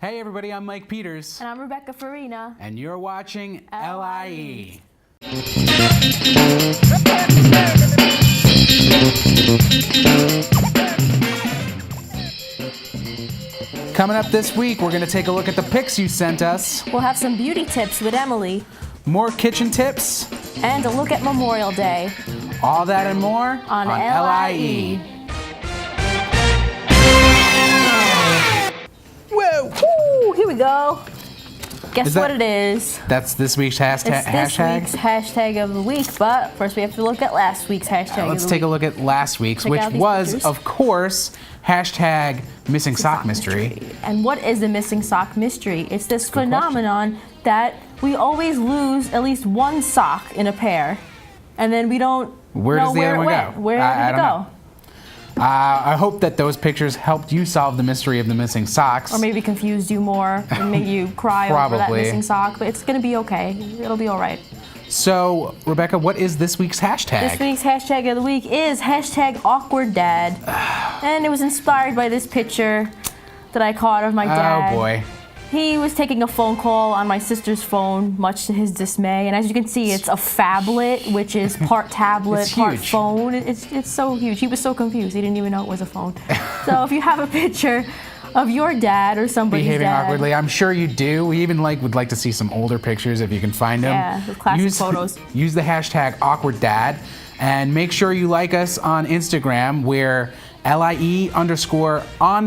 Hey everybody, I'm Mike Peters. And I'm Rebecca Farina. And you're watching LIE. Coming up this week, we're going to take a look at the pics you sent us. We'll have some beauty tips with Emily. More kitchen tips. And a look at Memorial Day. All that and more on LIE. Whoa! Woo, here we go. Guess what it is? That's this week's hashtag? It's this week's hashtag of the week, but first we have to look at last week's hashtag of the week. Let's take a look at last week's, which was, pictures. Of course, hashtag missing sock mystery. And what is the missing sock mystery? It's this phenomenon that we always lose at least one sock in a pair, and then we don't know where it went. Where did it go? I hope that those pictures helped you solve the mystery of the missing socks. Or maybe confused you more and made you cry over that missing sock, but it's going to be okay. It'll be all right. So, Rebecca, what is this week's hashtag? This week's hashtag of the week is hashtag awkward dad. And it was inspired by this picture that I caught of my dad. Oh, boy. He was taking a phone call on my sister's phone, much to his dismay. And as you can see, it's a phablet, which is part tablet, part phone. It's so huge. He was so confused. He didn't even know it was a phone. So if you have a picture of your dad or somebody's behaving dad, awkwardly, I'm sure you do. We even would like to see some older pictures if you can find them. Yeah, the classic photos. Use the hashtag awkwarddad and make sure you like us on Instagram. We're LIE_on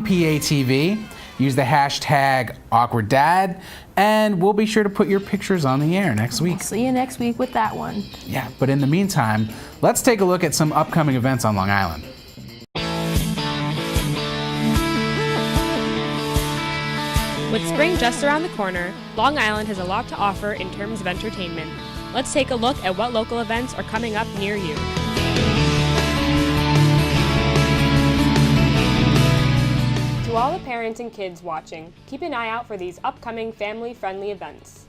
PATV. Use the hashtag awkwarddad, and we'll be sure to put your pictures on the air next week. I'll see you next week with that one. Yeah, but in the meantime, let's take a look at some upcoming events on Long Island. With spring just around the corner, Long Island has a lot to offer in terms of entertainment. Let's take a look at what local events are coming up near you. To all the parents and kids watching, keep an eye out for these upcoming family-friendly events.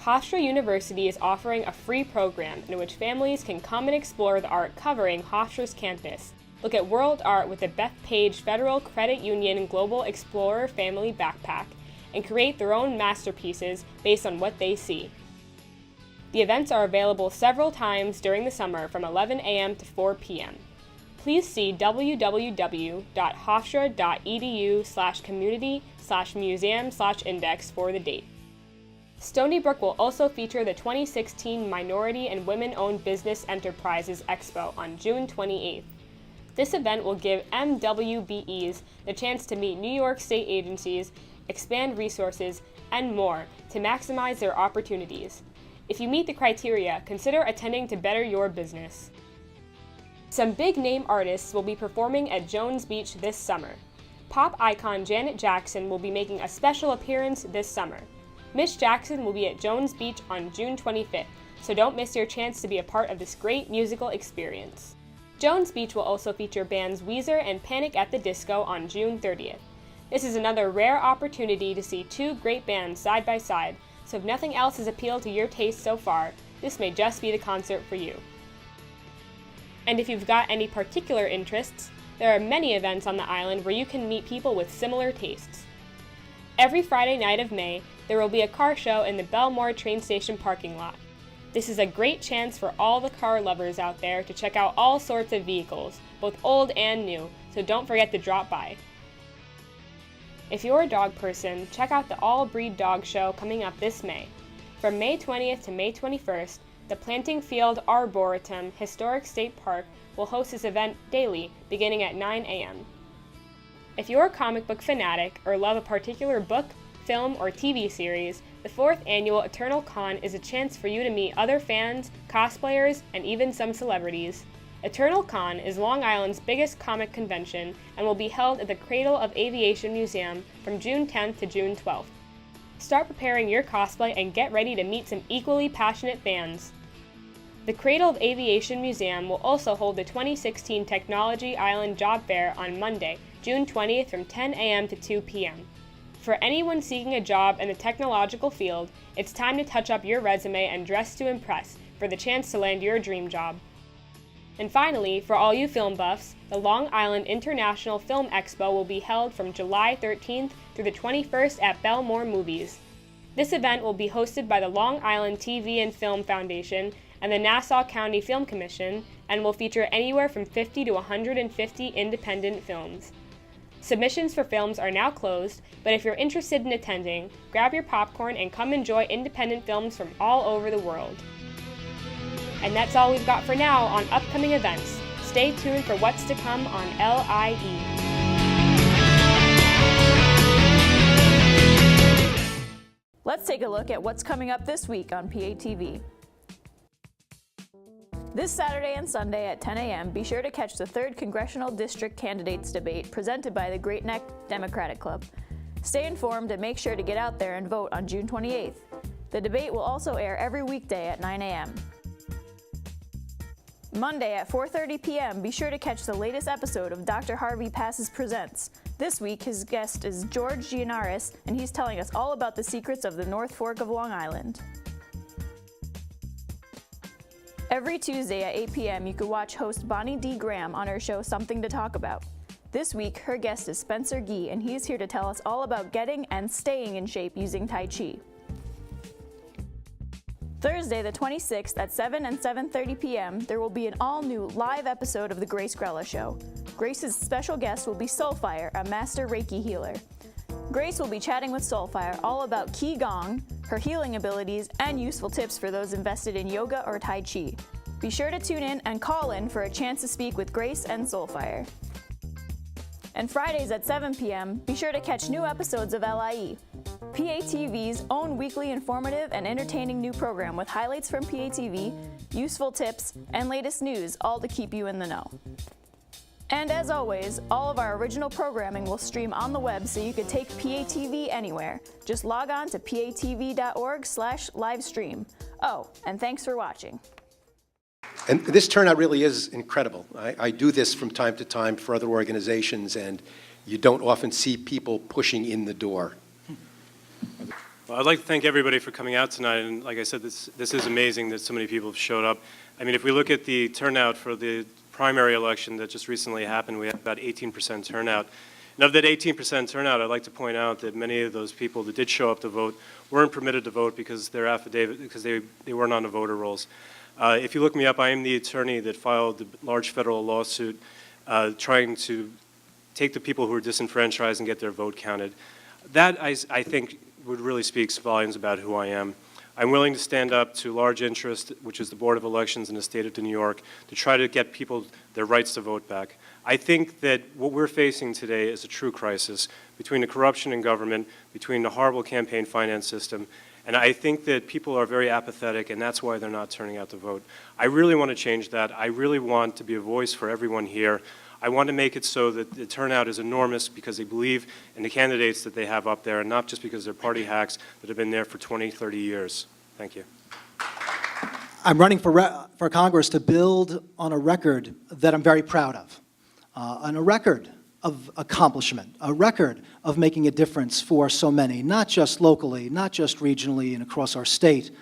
Hofstra University is offering a free program in which families can come and explore the art covering Hofstra's campus. Look at world art with the Beth Page Federal Credit Union Global Explorer Family Backpack and create their own masterpieces based on what they see. The events are available several times during the summer from 11 a.m. to 4 p.m. Please see www.hofstra.edu/community/museum/index for the date. Stony Brook will also feature the 2016 Minority and Women-Owned Business Enterprises Expo on June 28th. This event will give MWBEs the chance to meet New York State agencies, expand resources, and more to maximize their opportunities. If you meet the criteria, consider attending to better your business. Some big-name artists will be performing at Jones Beach this summer. Pop icon Janet Jackson will be making a special appearance this summer. Miss Jackson will be at Jones Beach on June 25th, so don't miss your chance to be a part of this great musical experience. Jones Beach will also feature bands Weezer and Panic at the Disco on June 30th. This is another rare opportunity to see two great bands side by side, so if nothing else has appealed to your taste so far, this may just be the concert for you. And if you've got any particular interests, there are many events on the island where you can meet people with similar tastes. Every Friday night of May, there will be a car show in the Belmore train station parking lot. This is a great chance for all the car lovers out there to check out all sorts of vehicles, both old and new, so don't forget to drop by. If you're a dog person, check out the All Breed Dog Show coming up this May. From May 20th to May 21st, the Planting Field Arboretum Historic State Park will host this event daily, beginning at 9 a.m. If you're a comic book fanatic or love a particular book, film, or TV series, the 4th annual Eternal Con is a chance for you to meet other fans, cosplayers, and even some celebrities. Eternal Con is Long Island's biggest comic convention and will be held at the Cradle of Aviation Museum from June 10th to June 12th. Start preparing your cosplay and get ready to meet some equally passionate fans. The Cradle of Aviation Museum will also hold the 2016 Technology Island Job Fair on Monday, June 20th from 10 a.m. to 2 p.m. For anyone seeking a job in the technological field, it's time to touch up your resume and dress to impress for the chance to land your dream job. And finally, for all you film buffs, the Long Island International Film Expo will be held from July 13th through the 21st at Belmore Movies. This event will be hosted by the Long Island TV and Film Foundation and the Nassau County Film Commission and will feature anywhere from 50 to 150 independent films. Submissions for films are now closed, but if you're interested in attending, grab your popcorn and come enjoy independent films from all over the world. And that's all we've got for now on upcoming events. Stay tuned for what's to come on LIE. Let's take a look at what's coming up this week on PATV. This Saturday and Sunday at 10 a.m., be sure to catch the 3rd Congressional District Candidates Debate presented by the Great Neck Democratic Club. Stay informed and make sure to get out there and vote on June 28th. The debate will also air every weekday at 9 a.m. Monday at 4:30 p.m., be sure to catch the latest episode of Dr. Harvey Passes Presents. This week, his guest is George Gianaris, and he's telling us all about the secrets of the North Fork of Long Island. Every Tuesday at 8 p.m., you can watch host Bonnie D. Graham on her show Something to Talk About. This week, her guest is Spencer Gee, and he's here to tell us all about getting and staying in shape using Tai Chi. Thursday, the 26th at 7 and 7:30 p.m., there will be an all-new live episode of The Grace Grella Show. Grace's special guest will be Soulfire, a master Reiki healer. Grace will be chatting with Soulfire all about Qigong, her healing abilities, and useful tips for those invested in yoga or Tai Chi. Be sure to tune in and call in for a chance to speak with Grace and Soulfire. And Fridays at 7 p.m., be sure to catch new episodes of LIE, PATV's own weekly informative and entertaining new program with highlights from PATV, useful tips, and latest news, all to keep you in the know. And as always, all of our original programming will stream on the web so you can take PATV anywhere. Just log on to patv.org/livestream. Oh, and thanks for watching. And this turnout really is incredible. I do this from time to time for other organizations, and you don't often see people pushing in the door. Well, I'd like to thank everybody for coming out tonight, and like I said, this is amazing that so many people have showed up. I mean, if we look at the turnout for the primary election that just recently happened, we had about 18% turnout. And of that 18% turnout, I'd like to point out that many of those people that did show up to vote weren't permitted to vote because their affidavit, because they weren't on the voter rolls. If you look me up, I am the attorney that filed the large federal lawsuit trying to take the people who are disenfranchised and get their vote counted. That, I think, would really speaks volumes about who I am. I'm willing to stand up to large interest, which is the Board of Elections in the state of New York, to try to get people their rights to vote back. I think that what we're facing today is a true crisis between the corruption in government, between the horrible campaign finance system, and I think that people are very apathetic, and that's why they're not turning out to vote. I really want to change that. I really want to be a voice for everyone here. I want to make it so that the turnout is enormous because they believe in the candidates that they have up there, and not just because they're party hacks that have been there for 20, 30 years. Thank you. I'm running for Congress to build on a record that I'm very proud of, on a record of accomplishment, a record of making a difference for so many, not just locally, not just regionally and across our state,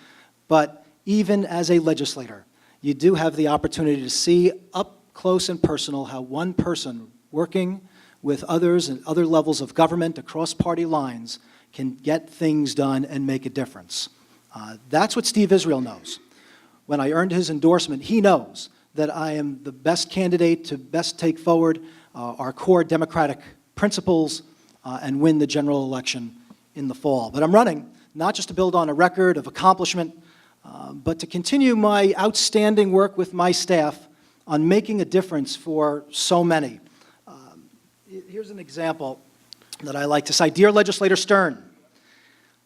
but even as a legislator. You do have the opportunity to see up close and personal how one person working with others and other levels of government across party lines can get things done and make a difference. That's what Steve Israel knows. When I earned his endorsement, he knows that I am the best candidate to best take forward our core democratic principles and win the general election in the fall. But I'm running not just to build on a record of accomplishment, but to continue my outstanding work with my staff on making a difference for so many. Here's an example that I like to cite. Dear Legislator Stern,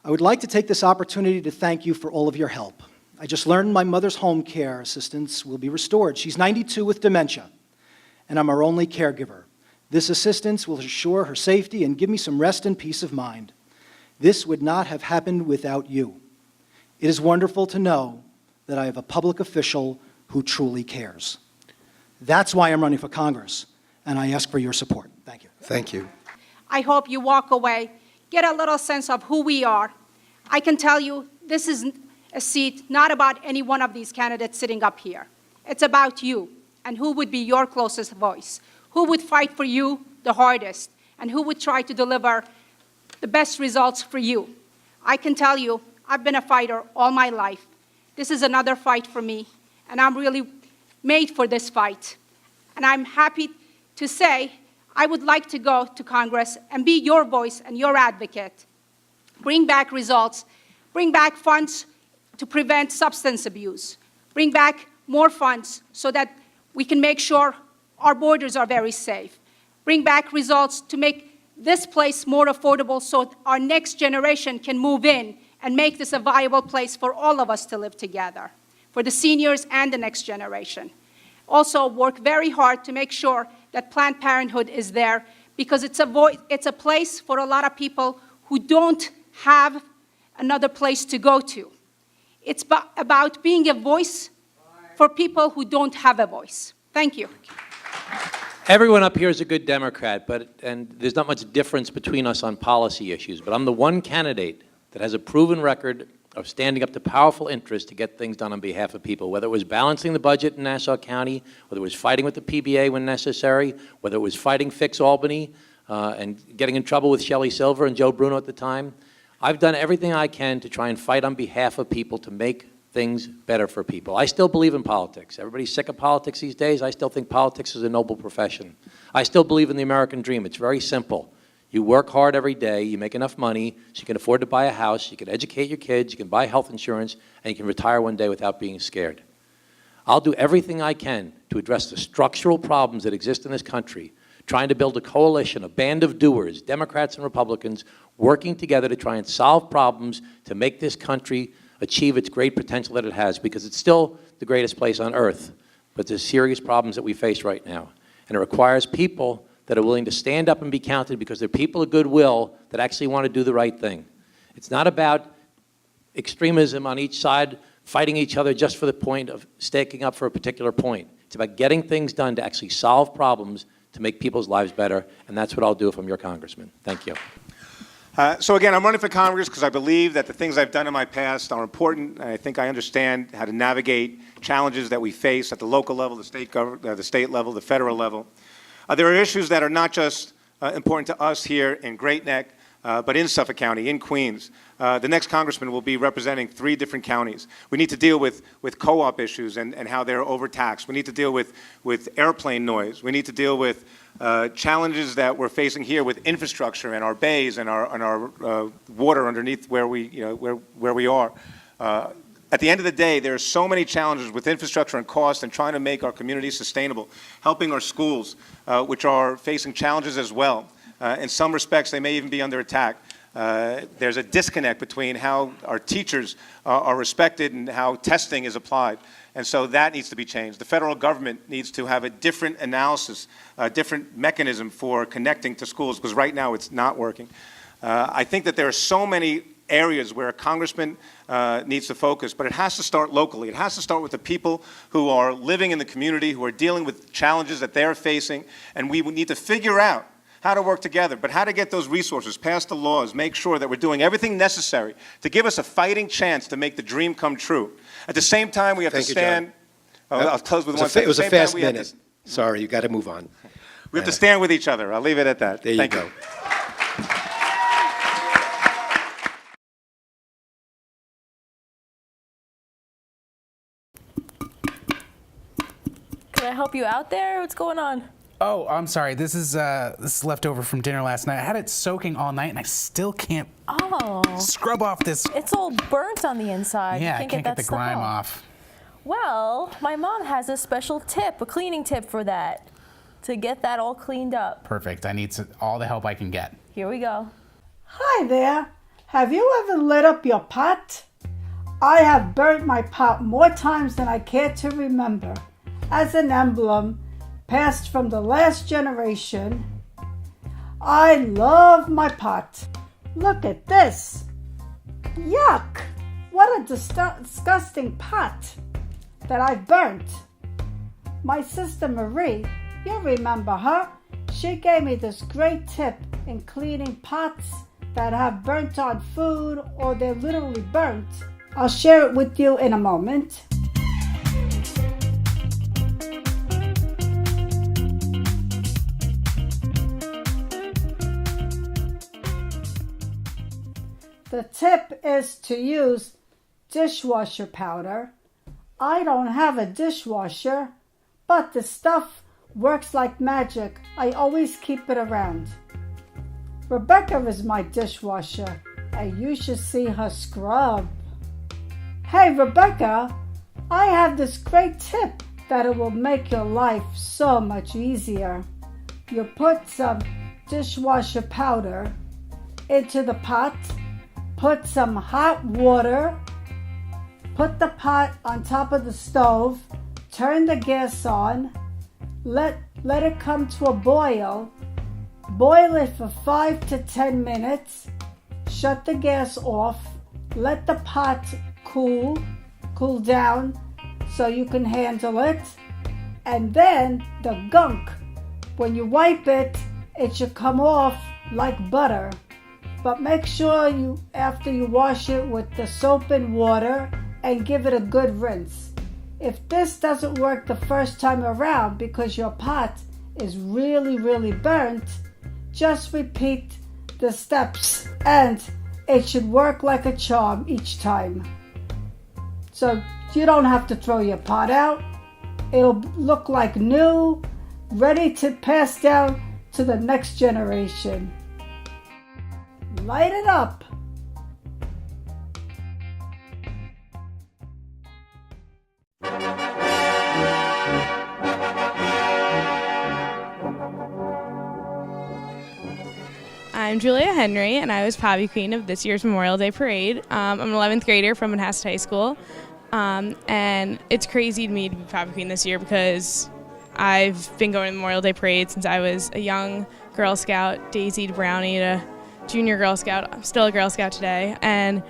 I would like to take this opportunity to thank you for all of your help. I just learned my mother's home care assistance will be restored. She's 92 with dementia, and I'm her only caregiver. This assistance will assure her safety and give me some rest and peace of mind. This would not have happened without you. It is wonderful to know that I have a public official who truly cares. That's why I'm running for Congress, and I ask for your support. Thank you. Thank you. I hope you walk away, get a little sense of who we are. I can tell you this is a seat not about any one of these candidates sitting up here. It's about you. and who would be your closest voice? Who would fight for you the hardest? And who would try to deliver the best results for you? I can tell you, I've been a fighter all my life. This is another fight for me, and I'm really made for this fight. And I'm happy to say I would like to go to Congress and be your voice and your advocate. Bring back results, bring back funds to prevent substance abuse, bring back more funds so that we can make sure our borders are very safe, bring back results to make this place more affordable so our next generation can move in and make this a viable place for all of us to live together, for the seniors and the next generation. Also, work very hard to make sure that Planned Parenthood is there, because it's a place for a lot of people who don't have another place to go to. It's about being a voice for people who don't have a voice. Thank you. Everyone up here is a good Democrat, and there's not much difference between us on policy issues, but I'm the one candidate that has a proven record of standing up to powerful interests to get things done on behalf of people, whether it was balancing the budget in Nassau County, whether it was fighting with the PBA when necessary, whether it was fighting Fix Albany and getting in trouble with Shelley Silver and Joe Bruno at the time. I've done everything I can to try and fight on behalf of people to make things better for people. I still believe in politics. Everybody's sick of politics these days. I still think politics is a noble profession. I still believe in the American dream. It's very simple. You work hard every day, you make enough money so you can afford to buy a house, you can educate your kids, you can buy health insurance, and you can retire one day without being scared. I'll do everything I can to address the structural problems that exist in this country, trying to build a coalition, a band of doers, Democrats and Republicans, working together to try and solve problems to make this country achieve its great potential that it has, because it's still the greatest place on earth, but there's serious problems that we face right now. And it requires people that are willing to stand up and be counted, because they're people of goodwill that actually want to do the right thing. It's not about extremism on each side, fighting each other just for the point of staking up for a particular point. It's about getting things done to actually solve problems to make people's lives better, and that's what I'll do if I'm your congressman. Thank you. So again, I'm running for Congress because I believe that the things I've done in my past are important. I think I understand how to navigate challenges that we face at the local level, the state level, the federal level. There are issues that are not just important to us here in Great Neck, but in Suffolk County, in Queens. The next congressman will be representing 3 different counties. We need to deal with co-op issues and how they're overtaxed. We need to deal with airplane noise. We need to deal with challenges that we're facing here with infrastructure and our bays and our water underneath where we are. At the end of the day, there are so many challenges with infrastructure and cost and trying to make our communities sustainable, helping our schools, which are facing challenges as well. In some respects, they may even be under attack. There's a disconnect between how our teachers are respected and how testing is applied. And so that needs to be changed. The federal government needs to have a different analysis, a different mechanism for connecting to schools, because right now it's not working. I think that there are so many areas where a congressman needs to focus, but it has to start locally. It has to start with the people who are living in the community, who are dealing with challenges that they're facing, and we need to figure out how to work together, but how to get those resources, pass the laws, make sure that we're doing everything necessary to give us a fighting chance to make the dream come true. At the same time, we have to stand. I'll close with one thing. It was a fast minute. Sorry, you got to move on. We have to stand with each other. I'll leave it at that. There you go. Can I help you out there? What's going on? Oh, I'm sorry. This is leftover from dinner last night. I had it soaking all night, and I still can't scrub off this. It's all burnt on the inside. Yeah, you I can't get the stuff grime off. Well, my mom has a special tip, a cleaning tip for that, to get that all cleaned up. Perfect. I need all the help I can get. Here we go. Hi there. Have you ever lit up your pot? I have burnt my pot more times than I care to remember. As an emblem, passed from the last generation. I love my pot. Look at this. Yuck! What a disgusting pot that I burnt. My sister Marie, you'll remember her. She gave me this great tip in cleaning pots that have burnt on food or they're literally burnt. I'll share it with you in a moment. The tip is to use dishwasher powder. I don't have a dishwasher, but the stuff works like magic. I always keep it around. Rebecca is my dishwasher, and you should see her scrub. Hey Rebecca, I have this great tip that it will make your life so much easier. You put some dishwasher powder into the pot, put some hot water, put the pot on top of the stove, turn the gas on, let it come to a boil, boil it for 5 to 10 minutes, shut the gas off, let the pot cool down so you can handle it, and then the gunk, when you wipe it, it should come off like butter. But make sure after you wash it with the soap and water and give it a good rinse. If this doesn't work the first time around because your pot is really, really burnt, just repeat the steps and it should work like a charm each time. So you don't have to throw your pot out. It'll look like new, ready to pass down to the next generation. Light it up. I'm Julia Henry, and I was Poppy Queen of this year's Memorial Day Parade. I'm an 11th grader from Manhasset High School, and it's crazy to me to be Poppy Queen this year because I've been going to the Memorial Day Parade since I was a young Girl Scout, Daisy to Brownie to junior Girl Scout. I'm still a Girl Scout today, and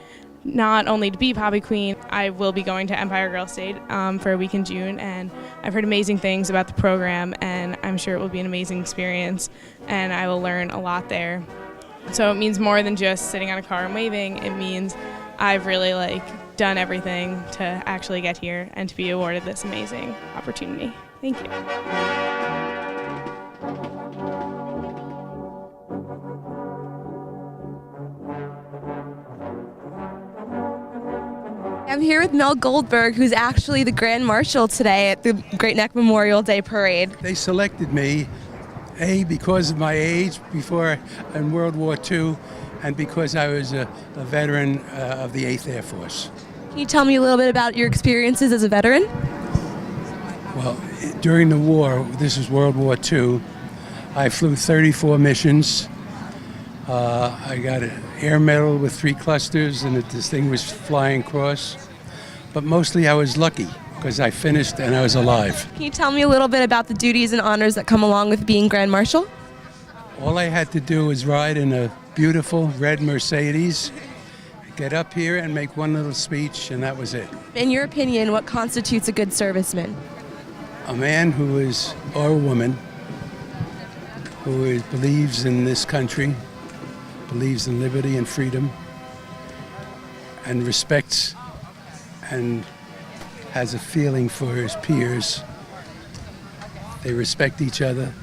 not only to be Poppy Queen, I will be going to Empire Girl State for a week in June, and I've heard amazing things about the program, and I'm sure it will be an amazing experience, and I will learn a lot there. So it means more than just sitting on a car and waving. It means I've really done everything to actually get here and to be awarded this amazing opportunity. Thank you. I'm here with Mel Goldberg, who's actually the Grand Marshal today at the Great Neck Memorial Day Parade. They selected me, because of my age before in World War II, and because I was a veteran of the 8th Air Force. Can you tell me a little bit about your experiences as a veteran? Well, during the war, this was World War II, I flew 34 missions. I got an Air Medal with 3 clusters and a Distinguished Flying Cross. But mostly I was lucky because I finished and I was alive. Can you tell me a little bit about the duties and honors that come along with being Grand Marshal? All I had to do was ride in a beautiful red Mercedes, get up here and make one little speech, and that was it. In your opinion, what constitutes a good serviceman? A man who is, or a woman, who believes in this country, believes in liberty and freedom, and respects and has a feeling for his peers. They respect each other,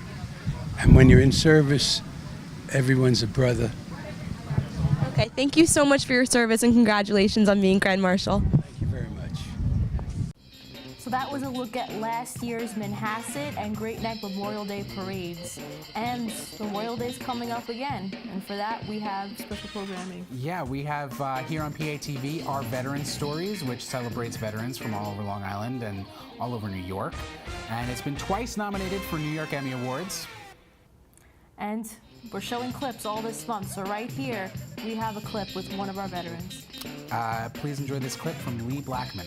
and when you're in service, everyone's a brother. Okay, thank you so much for your service and congratulations on being Grand Marshal. Thank you very much. So that was a look at last year's Manhasset and Great Neck Memorial Day parades. And Memorial Day is coming up again. And for that, we have special programming. Yeah, we have here on PATV our Veteran Stories, which celebrates veterans from all over Long Island and all over New York. And it's been twice nominated for New York Emmy Awards. And we're showing clips all this month. So right here, we have a clip with one of our veterans. Please enjoy this clip from Lee Blackman.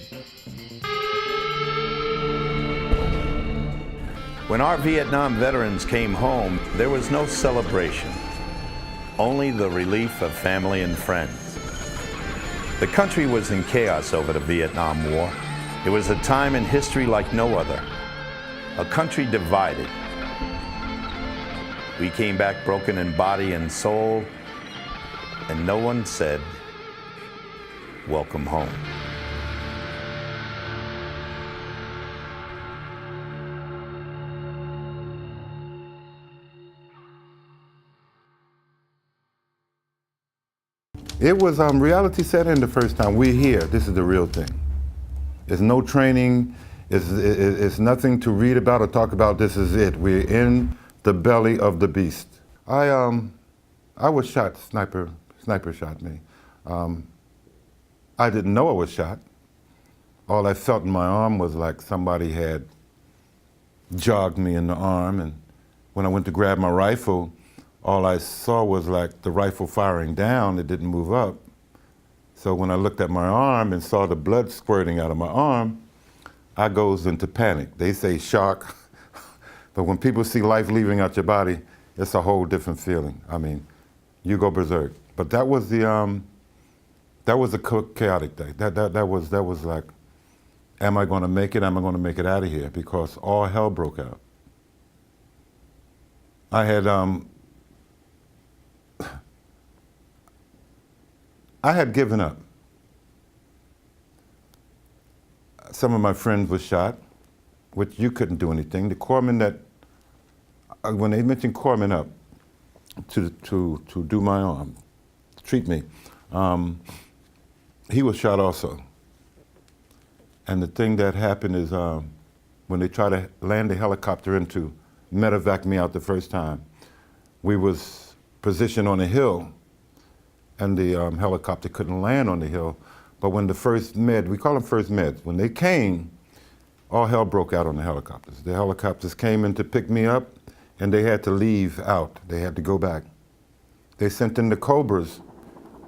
When our Vietnam veterans came home, there was no celebration, only the relief of family and friends. The country was in chaos over the Vietnam War. It was a time in history like no other, a country divided. We came back broken in body and soul, and no one said, "Welcome home." It was reality set in the first time. We're here. This is the real thing. There's no training. It's nothing to read about or talk about. This is it. We're in the belly of the beast. I was shot. Sniper shot me. I didn't know I was shot. All I felt in my arm was like somebody had jogged me in the arm, and when I went to grab my rifle, all I saw was like the rifle firing down. It didn't move up. So when I looked at my arm and saw the blood squirting out of my arm, I goes into panic. They say shock, but when people see life leaving out your body, it's a whole different feeling. I mean, you go berserk. But that was a chaotic day. That was like, am I going to make it? Am I going to make it out of here? Because all hell broke out. I had given up. Some of my friends were shot, which you couldn't do anything. The corpsman that, when they mentioned corpsman up to do my arm, treat me, he was shot also. And the thing that happened is when they tried to land the helicopter into medevac me out the first time, we was positioned on a hill, and the helicopter couldn't land on the hill. But when the first med, we call them first meds, when they came, all hell broke out on the helicopters. The helicopters came in to pick me up, and they had to leave out. They had to go back. They sent in the Cobras.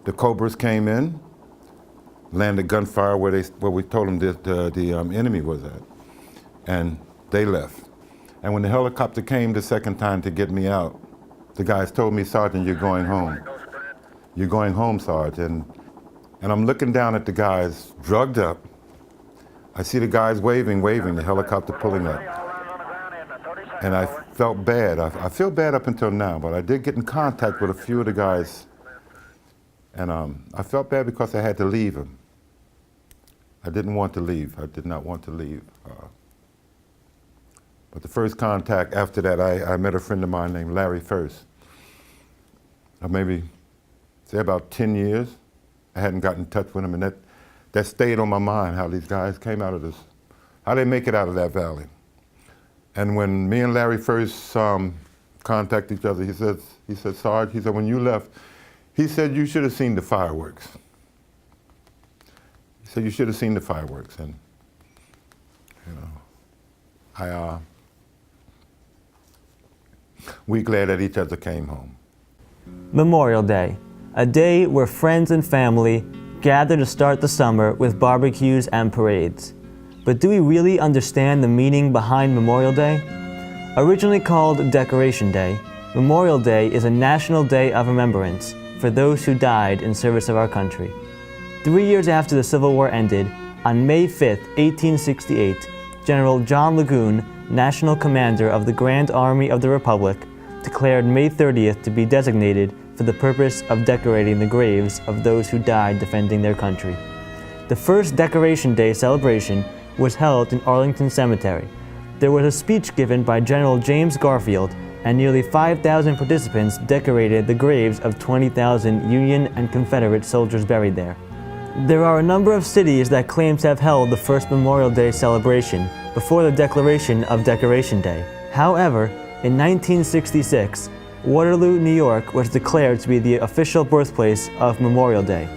The Cobras came in, landed gunfire where we told them that the enemy was at, and they left. And when the helicopter came the second time to get me out, the guys told me, "Sergeant, you're going home. You're going home, Sergeant." And I'm looking down at the guys, drugged up. I see the guys waving, the helicopter pulling up. And I felt bad. I feel bad up until now, but I did get in contact with a few of the guys. And I felt bad because I had to leave them. I didn't want to leave. I did not want to leave. But the first contact after that, I met a friend of mine named Larry First. Maybe, say about 10 years. I hadn't gotten in touch with him, and that stayed on my mind, how these guys came out of this, how they make it out of that valley. And when me and Larry first contacted each other, he said, "Sarge," he said, "when you left," he said, "you should have seen the fireworks." He said, "You should have seen the fireworks." And, you know, we're glad that each other came home. Memorial Day, a day where friends and family gather to start the summer with barbecues and parades. But do we really understand the meaning behind Memorial Day? Originally called Decoration Day, Memorial Day is a national day of remembrance for those who died in service of our country. 3 years after the Civil War ended, on May 5, 1868, General John Lagoon, National Commander of the Grand Army of the Republic, declared May 30th to be designated for the purpose of decorating the graves of those who died defending their country. The first Decoration Day celebration was held in Arlington Cemetery. There was a speech given by General James Garfield, and nearly 5,000 participants decorated the graves of 20,000 Union and Confederate soldiers buried there. There are a number of cities that claim to have held the first Memorial Day celebration before the declaration of Decoration Day. However, in 1966, Waterloo, New York was declared to be the official birthplace of Memorial Day.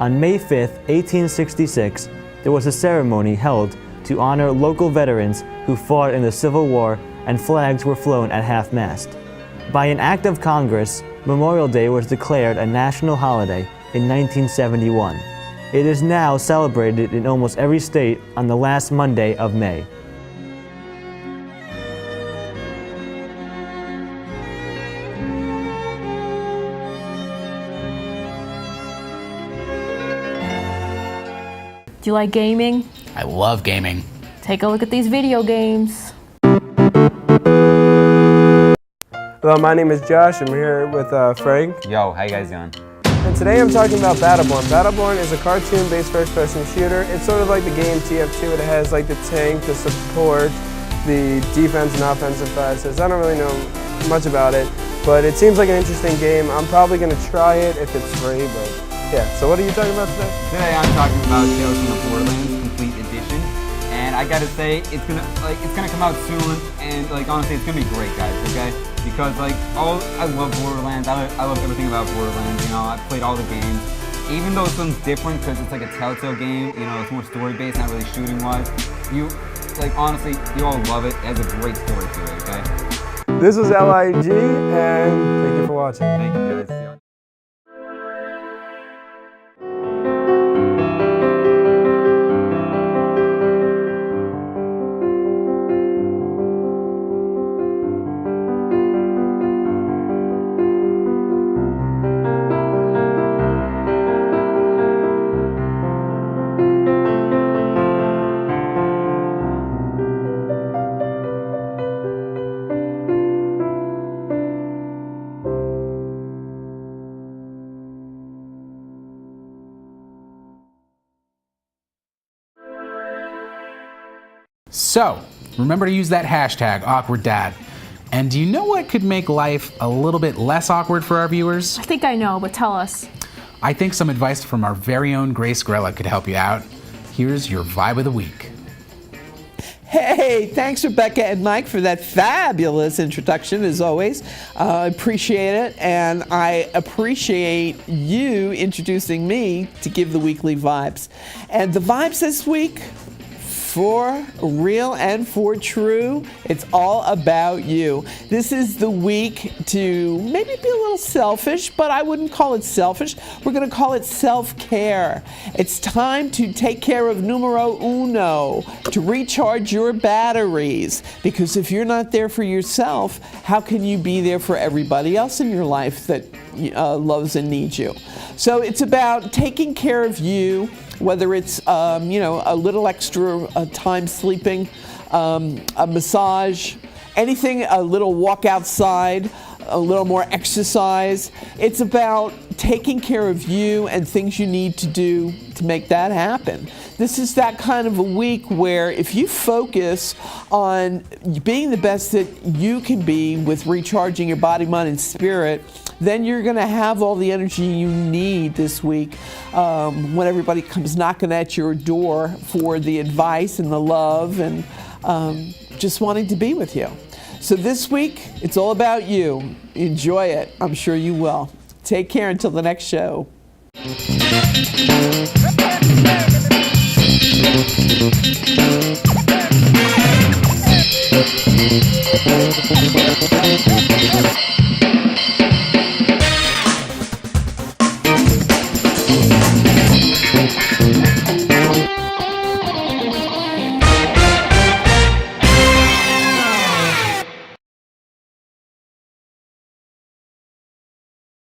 On May 5, 1866, there was a ceremony held to honor local veterans who fought in the Civil War, and flags were flown at half-mast. By an act of Congress, Memorial Day was declared a national holiday in 1971. It is now celebrated in almost every state on the last Monday of May. Do you like gaming? I love gaming. Take a look at these video games. Hello, my name is Josh. I'm here with Frank. Yo, how you guys doing? And today I'm talking about Battleborn. Battleborn is a cartoon-based first-person shooter. It's sort of like the game TF2. It has like the tank to support the defense and offensive classes. I don't really know much about it, but it seems like an interesting game. I'm probably going to try it if it's free, but Yeah, so what are you talking about today? Today I'm talking about Tales from the Borderlands Complete Edition, and I gotta say it's gonna come out soon, and honestly it's gonna be great, guys. Okay, because I love Borderlands. I love everything about Borderlands. I've played all the games, even though this one's different because it's like a Telltale game. It's more story based, not really shooting wise. Honestly, you all love it. It has a great story to it. Okay. This is LIG, and thank you for watching. Thank you, guys. So, remember to use that hashtag, #AwkwardDad. And do you know what could make life a little bit less awkward for our viewers? I think I know, but tell us. I think some advice from our very own Grace Grella could help you out. Here's your vibe of the week. Hey, thanks Rebecca and Mike for that fabulous introduction as always. I appreciate it, and I appreciate you introducing me to give the weekly vibes. And the vibes this week, for real and for true, it's all about you. This is the week to maybe be a little selfish, but I wouldn't call it selfish. We're going to call it self-care. It's time to take care of numero uno, to recharge your batteries. Because if you're not there for yourself, how can you be there for everybody else in your life that loves and needs you? So it's about taking care of you, whether it's a little extra time sleeping, a massage, anything, a little walk outside, a little more exercise. It's about taking care of you and things you need to do to make that happen. This is that kind of a week where if you focus on being the best that you can be with recharging your body, mind, and spirit, then you're going to have all the energy you need this week when everybody comes knocking at your door for the advice and the love and just wanting to be with you. So this week, it's all about you. Enjoy it. I'm sure you will. Take care until the next show.